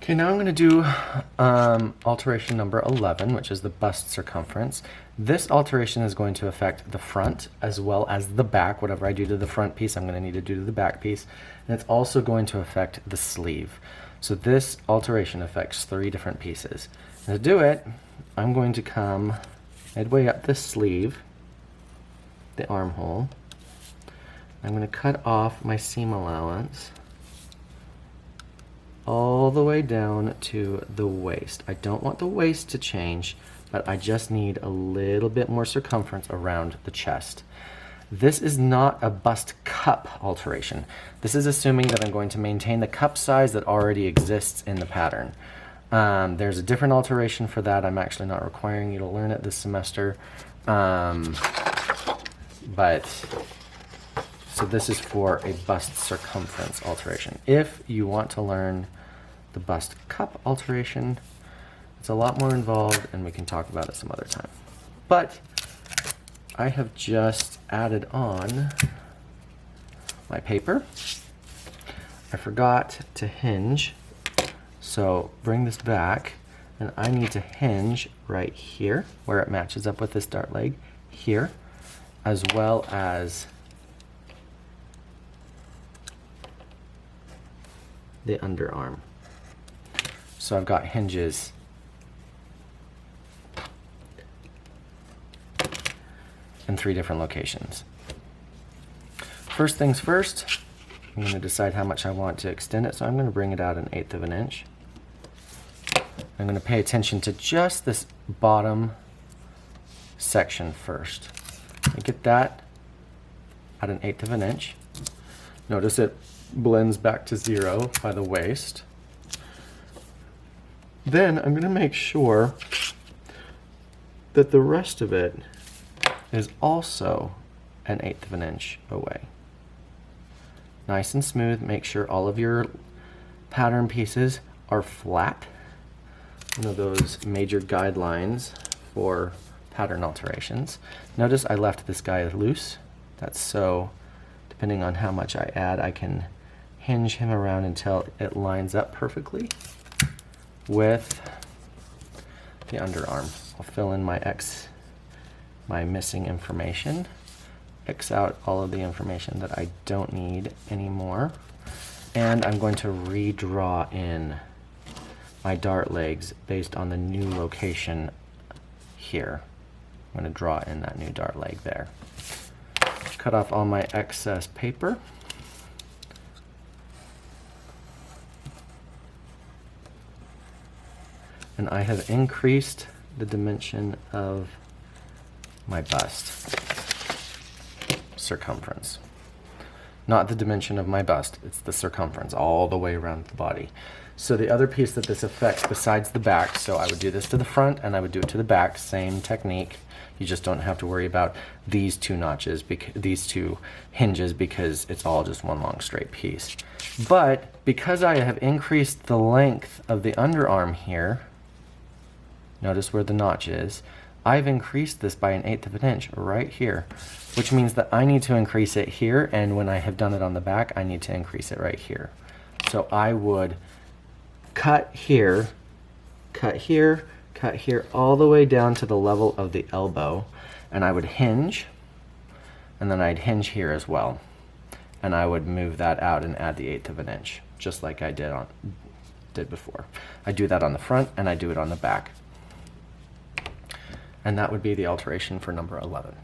Okay, now I'm going to do alteration number 11, which is the bust circumference. This alteration is going to affect the front as well as the back. Whatever I do to the front piece, I'm going to need to do to the back piece. And it's also going to affect the sleeve. So this alteration affects 3 different pieces. And to do it, I'm going to come midway up this sleeve, the armhole. I'm going to cut off my seam allowance all the way down to the waist. I don't want the waist to change, but I just need a little bit more circumference around the chest. This is not a bust cup alteration. This is assuming that I'm going to maintain the cup size that already exists in the pattern. There's a different alteration for that. I'm actually not requiring you to learn it this semester. So this is for a bust circumference alteration. If you want to learn the bust cup alteration, it's a lot more involved and we can talk about it some other time. But I have just added on my paper. I forgot to hinge, so bring this back and I need to hinge right here where it matches up with this dart leg here, as well as the underarm. So I've got hinges in 3 different locations. First things first, I'm going to decide how much I want to extend it, so I'm going to bring it out 1/8 of an inch. I'm going to pay attention to just this bottom section first. I get that at 1/8 of an inch. Notice it blends back to 0 by the waist. Then I'm going to make sure that the rest of it is also 1/8 of an inch away. Nice and smooth. Make sure all of your pattern pieces are flat. One of those major guidelines for pattern alterations. Notice I left this guy loose. That's so, depending on how much I add, I can hinge him around until it lines up perfectly with the underarm. I'll fill in my missing information, X out all of the information that I don't need anymore, and I'm going to redraw in my dart legs based on the new location here. I'm going to draw in that new dart leg there. Cut off all my excess paper. And I have increased the dimension of my bust circumference. Not the dimension of my bust, it's the circumference all the way around the body. So the other piece that this affects besides the back, so I would do this to the front and I would do it to the back, same technique. You just don't have to worry about these 2 notches, these 2 hinges, because it's all just one long straight piece. But because I have increased the length of the underarm here, notice where the notch is, I've increased this by 1/8 of an inch right here, which means that I need to increase it here, and when I have done it on the back, I need to increase it right here. So I would cut here, cut here, cut here, all the way down to the level of the elbow, and I would hinge, and then I'd hinge here as well, and I would move that out and add the 1/8 of an inch, just like I did before. I do that on the front and I do it on the back. And that would be the alteration for number 11.